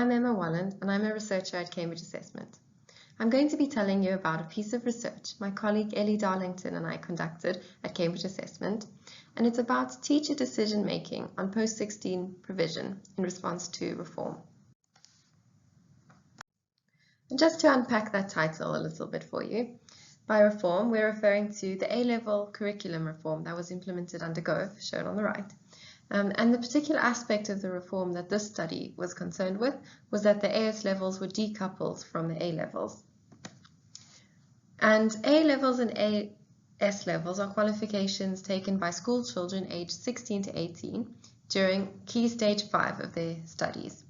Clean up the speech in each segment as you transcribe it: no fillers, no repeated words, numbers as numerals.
I'm Emma Walland and I'm a researcher at Cambridge Assessment. I'm going to be telling you about a piece of research my colleague Ellie Darlington and I conducted at Cambridge Assessment, and it's about teacher decision making on post-16 provision in response to reform. And just to unpack that title a little bit for you, by reform we're referring to the A-level curriculum reform that was implemented under Gove, shown on the right. And the particular aspect of the reform that this study was concerned with was that the AS levels were decoupled from the A levels. And A levels and AS levels are qualifications taken by school children aged 16 to 18 during Key Stage 5 of their studies.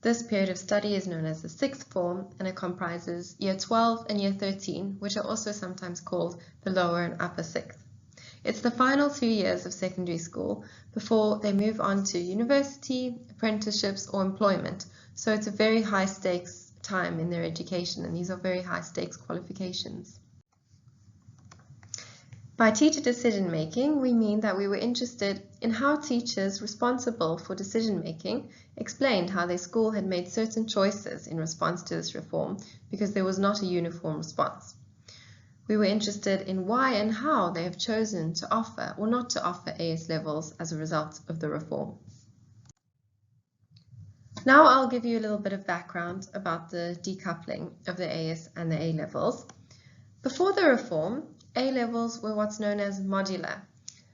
This period of study is known as the sixth form, and it comprises Year 12 and Year 13, which are also sometimes called the lower and upper sixth. It's the final 2 years of secondary school before they move on to university, apprenticeships, or employment. So it's a very high stakes time in their education, and these are very high stakes qualifications. By teacher decision making, we mean that we were interested in how teachers responsible for decision making explained how their school had made certain choices in response to this reform, because there was not a uniform response. We were interested in why and how they have chosen to offer or not to offer AS levels as a result of the reform. Now I'll give you a little bit of background about the decoupling of the AS and the A levels. Before the reform, A levels were what's known as modular.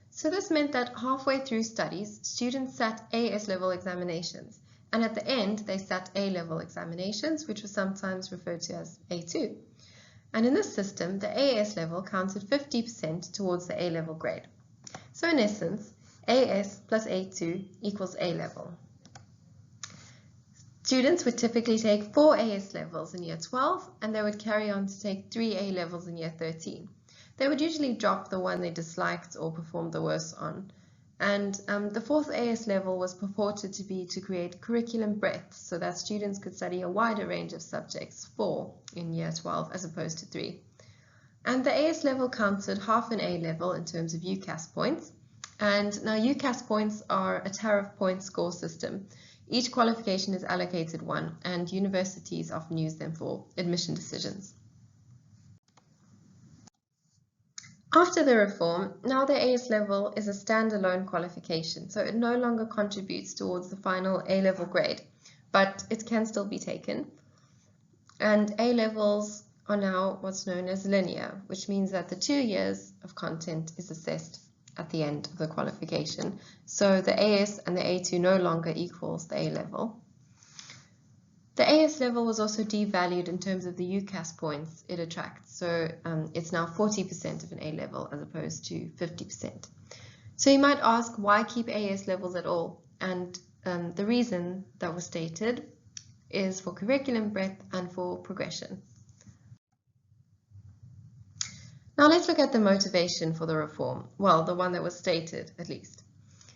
So this meant that halfway through studies, students sat AS level examinations, and at the end they sat A level examinations, which were sometimes referred to as A2. And in this system, the AS level counted 50% towards the A level grade. So in essence, AS plus A2 equals A level. Students would typically take 4 AS levels in Year 12, and they would carry on to take 3 A levels in Year 13. They would usually drop the one they disliked or performed the worst on. And the 4th AS level was purported to be to create curriculum breadth, so that students could study a wider range of subjects, 4 in Year 12 as opposed to 3. And the AS level counted half an A level in terms of UCAS points. And now UCAS points are a tariff point score system. Each qualification is allocated one, and universities often use them for admission decisions. After the reform, now the AS level is a standalone qualification, so it no longer contributes towards the final A level grade, but it can still be taken. And A levels are now what's known as linear, which means that the 2 years of content is assessed at the end of the qualification. So the AS and the A2 no longer equals the A level. The AS level was also devalued in terms of the UCAS points it attracts, so it's now 40% of an A level as opposed to 50%. So you might ask, why keep AS levels at all? And the reason that was stated is for curriculum breadth and for progression. Now let's look at the motivation for the reform, well, the one that was stated at least.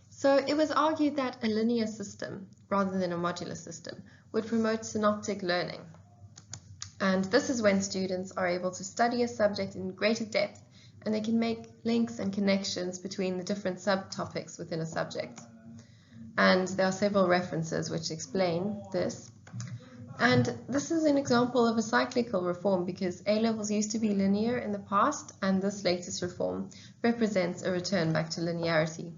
So it was argued that a linear system, rather than a modular system, would promote synoptic learning. And this is when students are able to study a subject in greater depth, and they can make links and connections between the different subtopics within a subject. And there are several references which explain this. And this is an example of a cyclical reform, because A levels used to be linear in the past, and this latest reform represents a return back to linearity.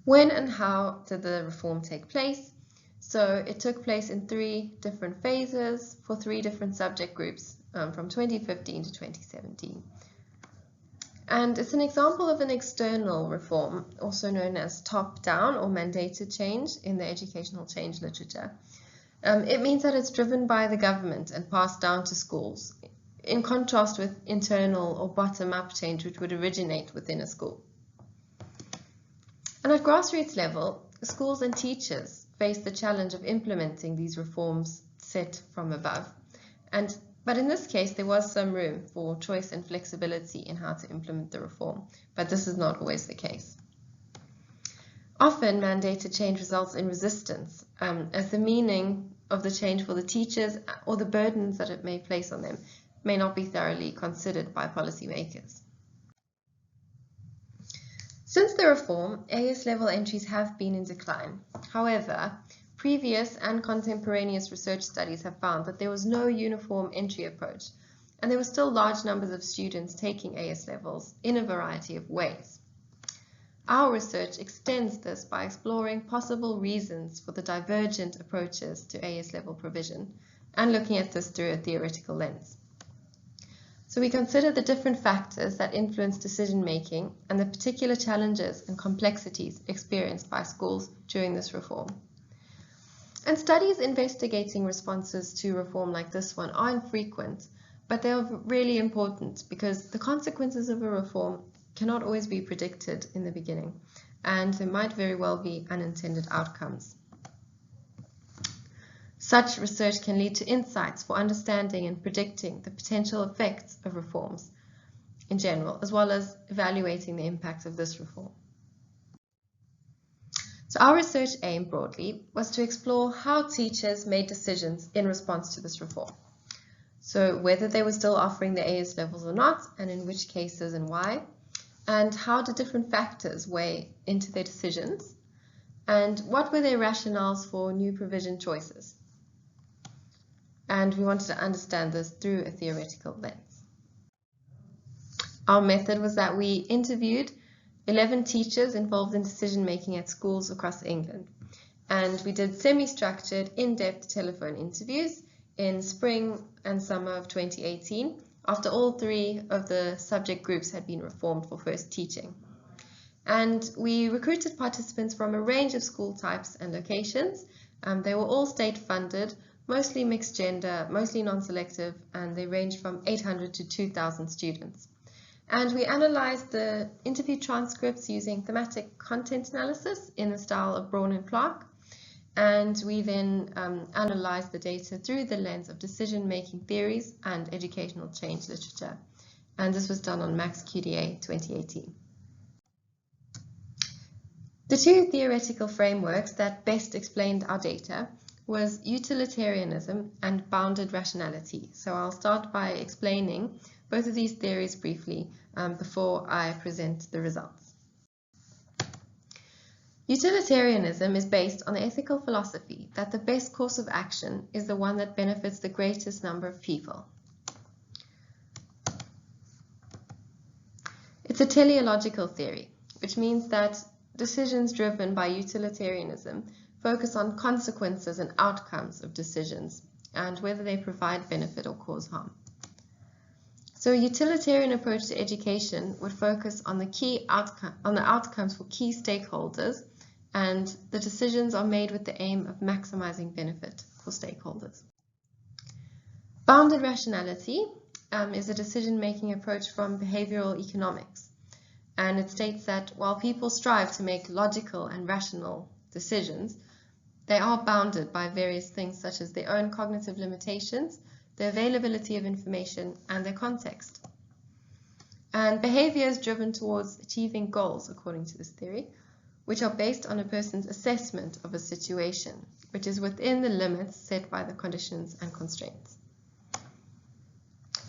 When and how did the reform take place? So it took place in 3 different phases for 3 different subject groups from 2015 to 2017. And it's an example of an external reform, also known as top-down or mandated change in the educational change literature. It means that it's driven by the government and passed down to schools, in contrast with internal or bottom-up change, which would originate within a school. And at grassroots level, schools and teachers face the challenge of implementing these reforms set from above. But in this case, there was some room for choice and flexibility in how to implement the reform, but this is not always the case. Often, mandated change results in resistance, as the meaning of the change for the teachers or the burdens that it may place on them may not be thoroughly considered by policymakers. Since the reform, AS level entries have been in decline. However, Previous and contemporaneous research studies have found that there was no uniform entry approach, and there were still large numbers of students taking AS levels in a variety of ways. Our research extends this by exploring possible reasons for the divergent approaches to AS level provision and looking at this through a theoretical lens. So we consider the different factors that influence decision-making and the particular challenges and complexities experienced by schools during this reform. And studies investigating responses to reform like this one are infrequent, but they are really important because the consequences of a reform cannot always be predicted in the beginning, and there might very well be unintended outcomes. Such research can lead to insights for understanding and predicting the potential effects of reforms in general, as well as evaluating the impact of this reform. So our research aim broadly was to explore how teachers made decisions in response to this reform. So whether they were still offering the AS levels or not, and in which cases and why, and how did different factors weigh into their decisions, and what were their rationales for new provision choices. And we wanted to understand this through a theoretical lens. Our method was that we interviewed 11 teachers involved in decision-making at schools across England, and we did semi-structured, in-depth telephone interviews in spring and summer of 2018, after all 3 of the subject groups had been reformed for first teaching. And we recruited participants from a range of school types and locations. They were all state-funded, mostly mixed gender, mostly non-selective, and they ranged from 800 to 2,000 students. And we analyzed the interview transcripts using thematic content analysis in the style of Braun and Clark. And we then analyzed the data through the lens of decision-making theories and educational change literature. And this was done on Max QDA 2018. The 2 theoretical frameworks that best explained our data was utilitarianism and bounded rationality. So I'll start by explaining both of these theories briefly before I present the results. Utilitarianism is based on the ethical philosophy that the best course of action is the one that benefits the greatest number of people. It's a teleological theory, which means that decisions driven by utilitarianism focus on consequences and outcomes of decisions and whether they provide benefit or cause harm. So a utilitarian approach to education would focus on the outcomes for key stakeholders, and the decisions are made with the aim of maximizing benefit for stakeholders. Bounded rationality is a decision-making approach from behavioral economics, and it states that while people strive to make logical and rational decisions, they are bounded by various things such as their own cognitive limitations, the availability of information, and their context. And behavior is driven towards achieving goals, according to this theory, which are based on a person's assessment of a situation, which is within the limits set by the conditions and constraints.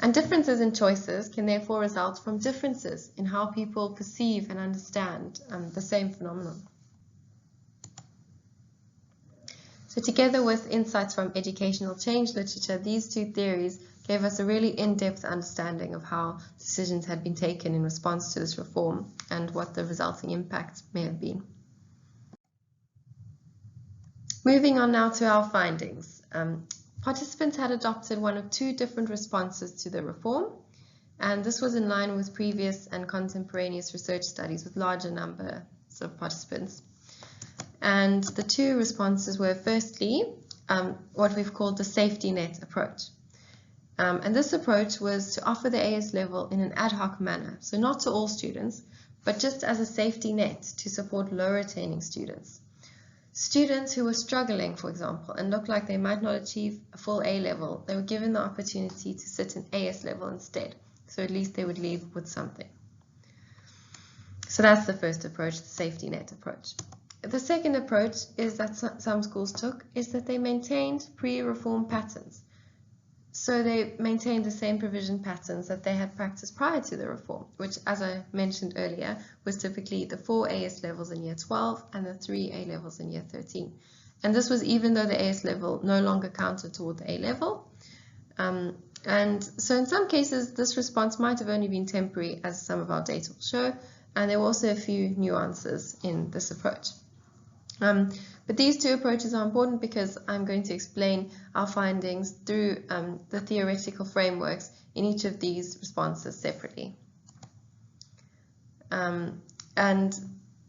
And differences in choices can therefore result from differences in how people perceive and understand the same phenomenon. So together with insights from educational change literature, these 2 theories gave us a really in-depth understanding of how decisions had been taken in response to this reform and what the resulting impacts may have been. Moving on now to our findings. Participants had adopted one of 2 different responses to the reform, and this was in line with previous and contemporaneous research studies with larger numbers of participants. And the 2 responses were firstly what we've called the safety net approach. And this approach was to offer the AS level in an ad hoc manner, so not to all students, but just as a safety net to support lower attaining students. Students who were struggling, for example, and looked like they might not achieve a full A level, they were given the opportunity to sit an AS level instead, so at least they would leave with something. So that's the first approach, the safety net approach. The second approach is that some schools took is that they maintained pre-reform patterns. So they maintained the same provision patterns that they had practiced prior to the reform, which, as I mentioned earlier, was typically the 4 AS levels in year 12 and the 3 A levels in year 13. And this was even though the AS level no longer counted toward the A level. And so in some cases, this response might have only been temporary, as some of our data will show, and there were also a few nuances in this approach. But these two approaches are important because I'm going to explain our findings through the theoretical frameworks in each of these responses separately. And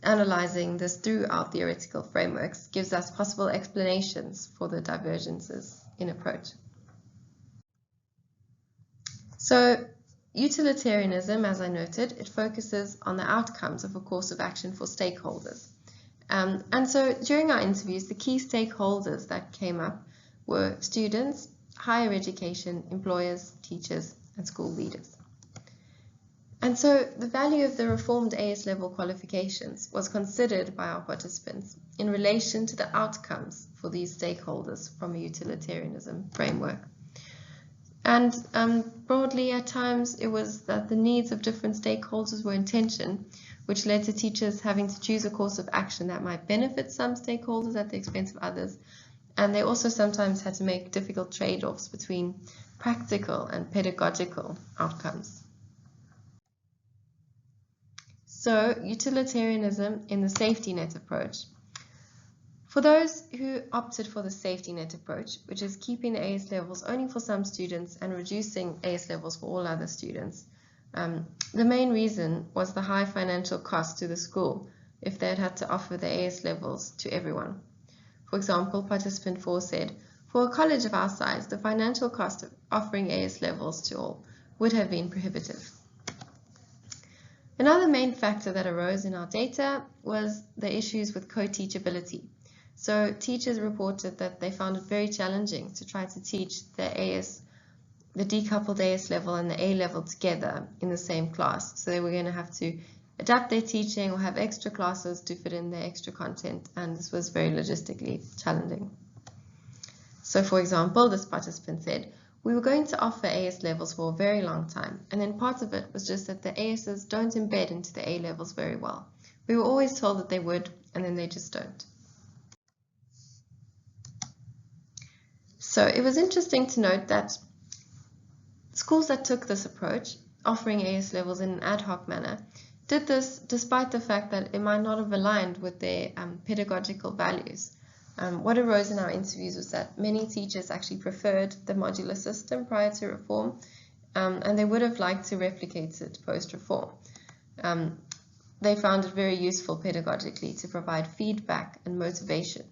analyzing this through our theoretical frameworks gives us possible explanations for the divergences in approach. So utilitarianism, as I noted, it focuses on the outcomes of a course of action for stakeholders. And so during our interviews, the key stakeholders that came up were students, higher education, employers, teachers, and school leaders. And so the value of the reformed AS level qualifications was considered by our participants in relation to the outcomes for these stakeholders from a utilitarianism framework. And broadly, at times, it was that the needs of different stakeholders were in tension, which led to teachers having to choose a course of action that might benefit some stakeholders at the expense of others. And they also sometimes had to make difficult trade-offs between practical and pedagogical outcomes. So, utilitarianism in the safety net approach. For those who opted for the safety net approach, which is keeping the AS levels only for some students and reducing AS levels for all other students, the main reason was the high financial cost to the school if they had to offer the AS levels to everyone. For example, participant 4 said, for a college of our size, the financial cost of offering AS levels to all would have been prohibitive. Another main factor that arose in our data was the issues with co-teachability. So teachers reported that they found it very challenging to try to teach the decoupled AS level and the A level together in the same class. So they were going to have to adapt their teaching or have extra classes to fit in their extra content, and this was very logistically challenging. So for example, this participant said, we were going to offer AS levels for a very long time, and then part of it was just that the ASs don't embed into the A levels very well. We were always told that they would, and then they just don't. So it was interesting to note that schools that took this approach, offering AS levels in an ad hoc manner, did this despite the fact that it might not have aligned with their pedagogical values. What arose in our interviews was that many teachers actually preferred the modular system prior to reform, and they would have liked to replicate it post-reform. They found it very useful pedagogically to provide feedback and motivation.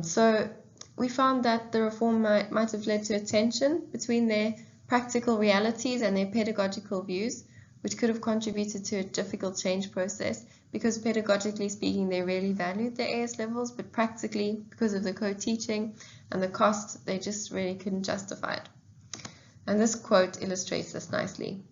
So we found that the reform might have led to a tension between their practical realities and their pedagogical views, which could have contributed to a difficult change process because pedagogically speaking, they really valued their AS levels, but practically, because of the co-teaching and the cost, they just really couldn't justify it. And this quote illustrates this nicely.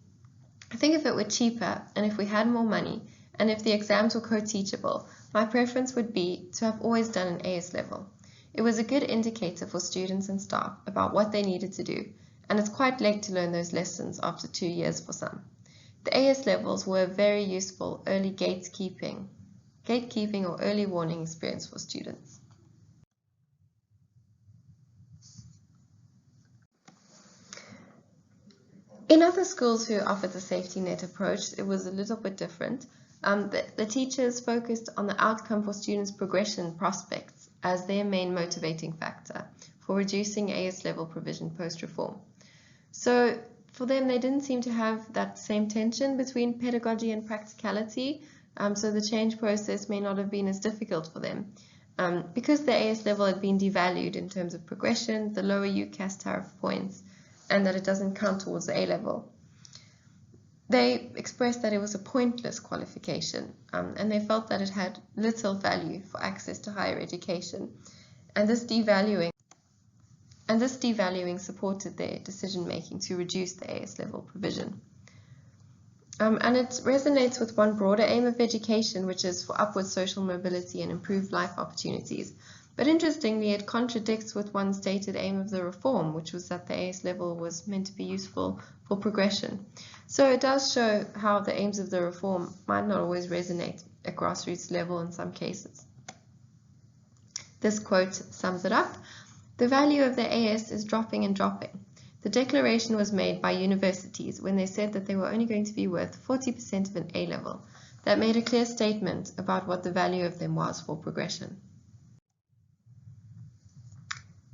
I think if it were cheaper and if we had more money and if the exams were co-teachable, my preference would be to have always done an AS level. It was a good indicator for students and staff about what they needed to do, and it's quite late to learn those lessons after 2 years for some. The AS levels were a very useful early gatekeeping or early warning experience for students. In other schools who offered the safety net approach, it was a little bit different. The teachers focused on the outcome for students' progression prospects as their main motivating factor for reducing AS level provision post-reform. So for them, they didn't seem to have that same tension between pedagogy and practicality, so the change process may not have been as difficult for them. Because the AS level had been devalued in terms of progression, the lower UCAS tariff points, and that it doesn't count towards the A level. They expressed that it was a pointless qualification, and they felt that it had little value for access to higher education, and this devaluing supported their decision-making to reduce the AS level provision. And it resonates with one broader aim of education, which is for upward social mobility and improved life opportunities. But interestingly, it contradicts with one stated aim of the reform, which was that the AS level was meant to be useful for progression. So it does show how the aims of the reform might not always resonate at grassroots level in some cases. This quote sums it up. The value of the AS is dropping and dropping. The declaration was made by universities when they said that they were only going to be worth 40% of an A level. That made a clear statement about what the value of them was for progression.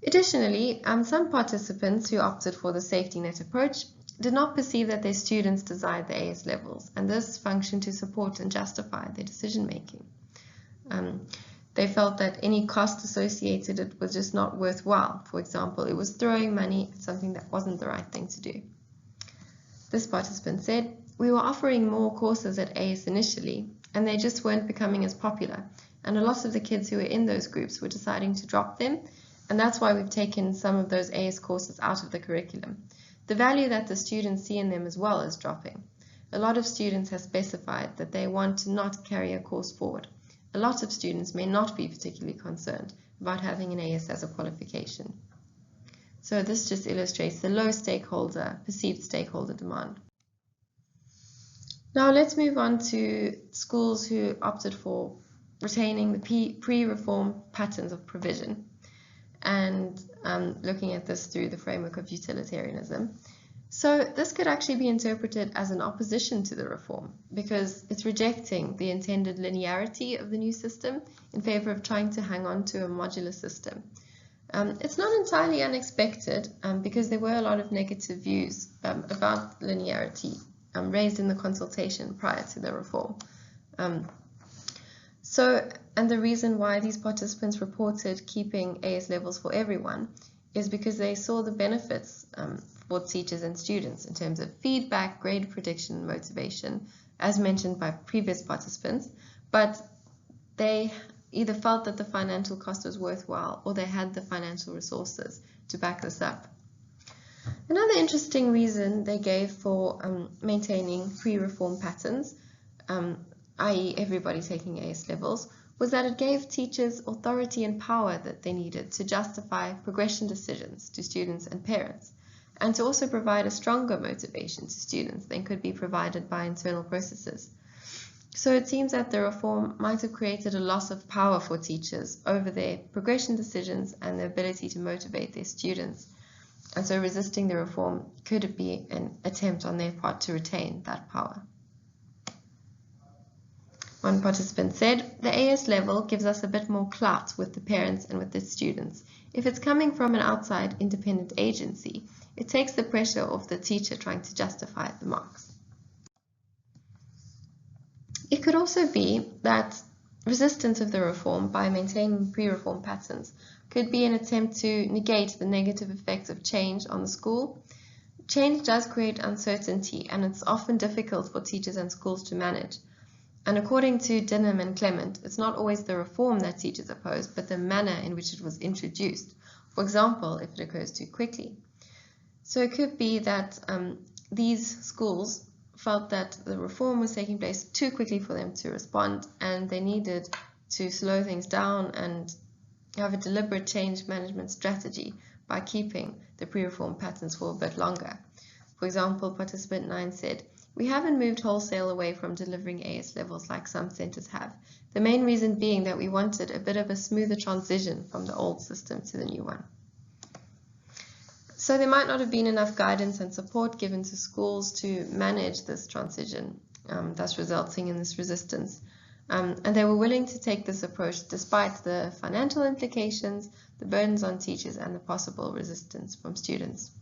Additionally, some participants who opted for the safety net approach did not perceive that their students desired the AS levels, and this functioned to support and justify their decision making. They felt that any cost associated it was just not worthwhile. For example, it was throwing money at something that wasn't the right thing to do. This participant said, "We were offering more courses at AS initially, and they just weren't becoming as popular, and a lot of the kids who were in those groups were deciding to drop them, and that's why we've taken some of those AS courses out of the curriculum. The value that the students see in them as well is dropping. A lot of students have specified that they want to not carry a course forward. A lot of students may not be particularly concerned about having an AS as a qualification." So this just illustrates the low perceived stakeholder demand. Now let's move on to schools who opted for retaining the pre-reform patterns of provision and looking at this through the framework of utilitarianism. So this could actually be interpreted as an opposition to the reform because it's rejecting the intended linearity of the new system in favor of trying to hang on to a modular system. It's not entirely unexpected because there were a lot of negative views about linearity raised in the consultation prior to the reform. And the reason why these participants reported keeping AS levels for everyone is because they saw the benefits for teachers and students in terms of feedback, grade prediction, motivation, as mentioned by previous participants, but they either felt that the financial cost was worthwhile or they had the financial resources to back this up. Another interesting reason they gave for maintaining pre-reform patterns, i.e. everybody taking AS levels, was that it gave teachers authority and power that they needed to justify progression decisions to students and parents, and to also provide a stronger motivation to students than could be provided by internal processes. So it seems that the reform might have created a loss of power for teachers over their progression decisions and the ability to motivate their students. And so resisting the reform could be an attempt on their part to retain that power. One participant said, "The AS level gives us a bit more clout with the parents and with the students. If it's coming from an outside independent agency, it takes the pressure off the teacher trying to justify the marks." It could also be that resistance of the reform by maintaining pre-reform patterns could be an attempt to negate the negative effects of change on the school. Change does create uncertainty, and it's often difficult for teachers and schools to manage. And according to Dinham and Clement, it's not always the reform that teachers oppose, but the manner in which it was introduced. For example, if it occurs too quickly. So it could be that these schools felt that the reform was taking place too quickly for them to respond, and they needed to slow things down and have a deliberate change management strategy by keeping the pre-reform patterns for a bit longer. For example, participant 9 said, "We haven't moved wholesale away from delivering AS levels like some centres have. The main reason being that we wanted a bit of a smoother transition from the old system to the new one." So there might not have been enough guidance and support given to schools to manage this transition, thus resulting in this resistance. And they were willing to take this approach despite the financial implications, the burdens on teachers, and the possible resistance from students.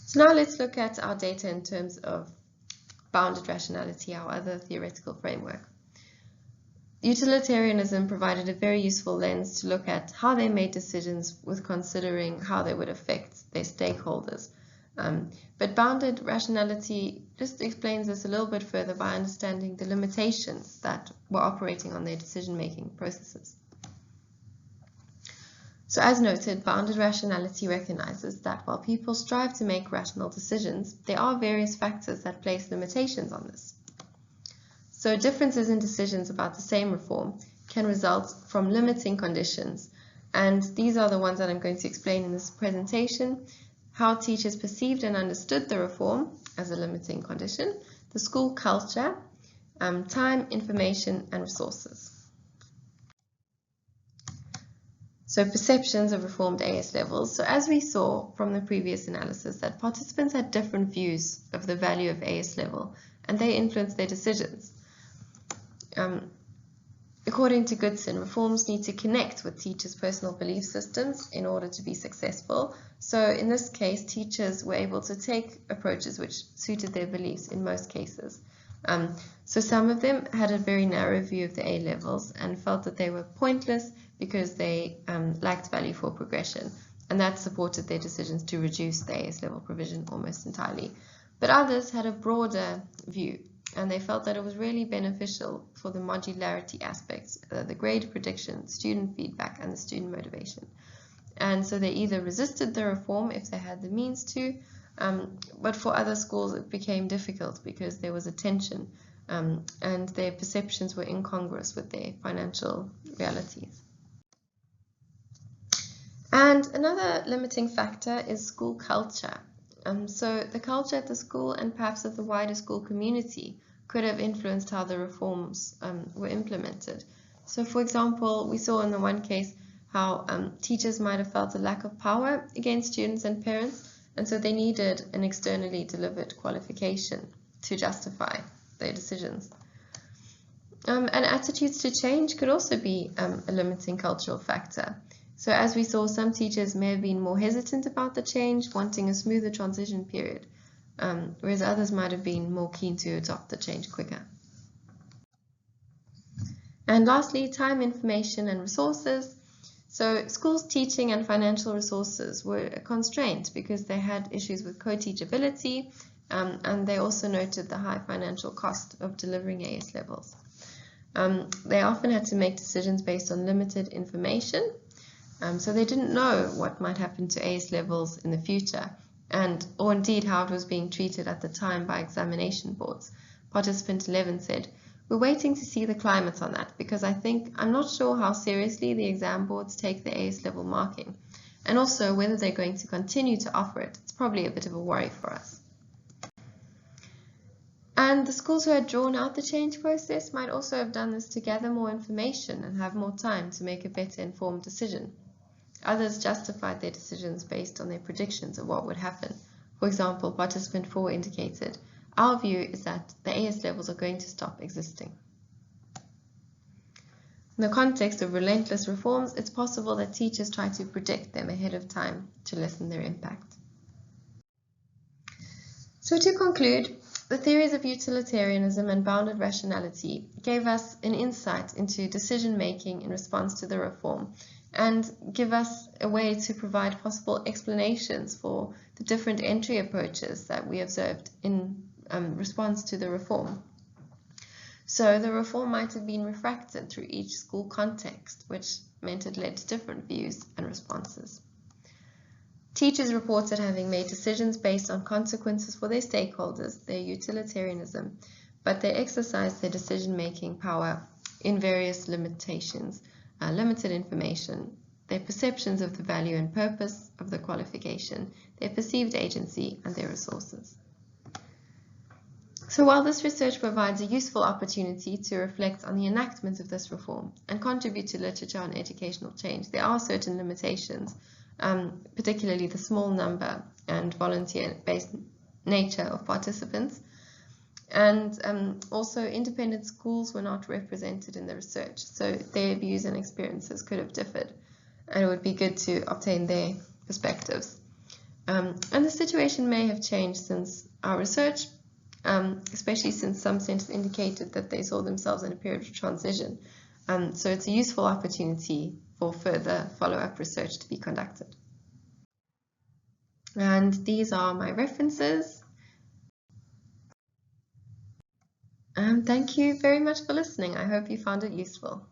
So now let's look at our data in terms of bounded rationality, our other theoretical framework. Utilitarianism provided a very useful lens to look at how they made decisions with considering how they would affect their stakeholders. But bounded rationality just explains this a little bit further by understanding the limitations that were operating on their decision-making processes. So as noted, bounded rationality recognizes that while people strive to make rational decisions, there are various factors that place limitations on this. So differences in decisions about the same reform can result from limiting conditions, and these are the ones that I'm going to explain in this presentation: how teachers perceived and understood the reform as a limiting condition, the school culture, time, information, and resources. So perceptions of reformed AS levels. So as we saw from the previous analysis, that participants had different views of the value of AS level, and they influenced their decisions. According to Goodson, reforms need to connect with teachers' personal belief systems in order to be successful. So in this case, teachers were able to take approaches which suited their beliefs in most cases. So some of them had a very narrow view of the A levels and felt that they were pointless because they lacked value for progression, and that supported their decisions to reduce the AS level provision almost entirely. But others had a broader view, and they felt that it was really beneficial for the modularity aspects, the grade prediction, student feedback, and the student motivation. And so they either resisted the reform if they had the means to, but for other schools it became difficult because there was a tension and their perceptions were incongruous with their financial realities. And another limiting factor is school culture. So the culture at the school and perhaps at the wider school community could have influenced how the reforms were implemented. So for example, we saw in the one case how teachers might have felt a lack of power against students and parents, and so they needed an externally delivered qualification to justify their decisions. And attitudes to change could also be a limiting cultural factor. So as we saw, some teachers may have been more hesitant about the change, wanting a smoother transition period, whereas others might have been more keen to adopt the change quicker. And lastly, time, information, and resources. So schools' teaching and financial resources were a constraint because they had issues with co-teachability, and they also noted the high financial cost of delivering AS levels. They often had to make decisions based on limited information, so they didn't know what might happen to AS levels in the future, or indeed how it was being treated at the time by examination boards. Participant 11 said, "We're waiting to see the climate on that because I'm not sure how seriously the exam boards take the AS level marking, and also whether they're going to continue to offer it. It's probably a bit of a worry for us." And the schools who had drawn out the change process might also have done this to gather more information and have more time to make a better informed decision. Others justified their decisions based on their predictions of what would happen. For example, participant 4 indicated, "Our view is that the AS levels are going to stop existing." In the context of relentless reforms, it's possible that teachers try to predict them ahead of time to lessen their impact. So to conclude, the theories of utilitarianism and bounded rationality gave us an insight into decision-making in response to the reform, and give us a way to provide possible explanations for the different entry approaches that we observed in response to the reform. So the reform might have been refracted through each school context, which meant it led to different views and responses. Teachers reported having made decisions based on consequences for their stakeholders, their utilitarianism, but they exercised their decision-making power in various limitations, limited information, their perceptions of the value and purpose of the qualification, their perceived agency, and their resources. So while this research provides a useful opportunity to reflect on the enactment of this reform and contribute to literature on educational change, there are certain limitations, particularly the small number and volunteer-based nature of participants. And also independent schools were not represented in the research, so their views and experiences could have differed, and it would be good to obtain their perspectives. And the situation may have changed since our research, especially since some centers indicated that they saw themselves in a period of transition. So it's a useful opportunity for further follow-up research to be conducted. And these are my references. Thank you very much for listening. I hope you found it useful.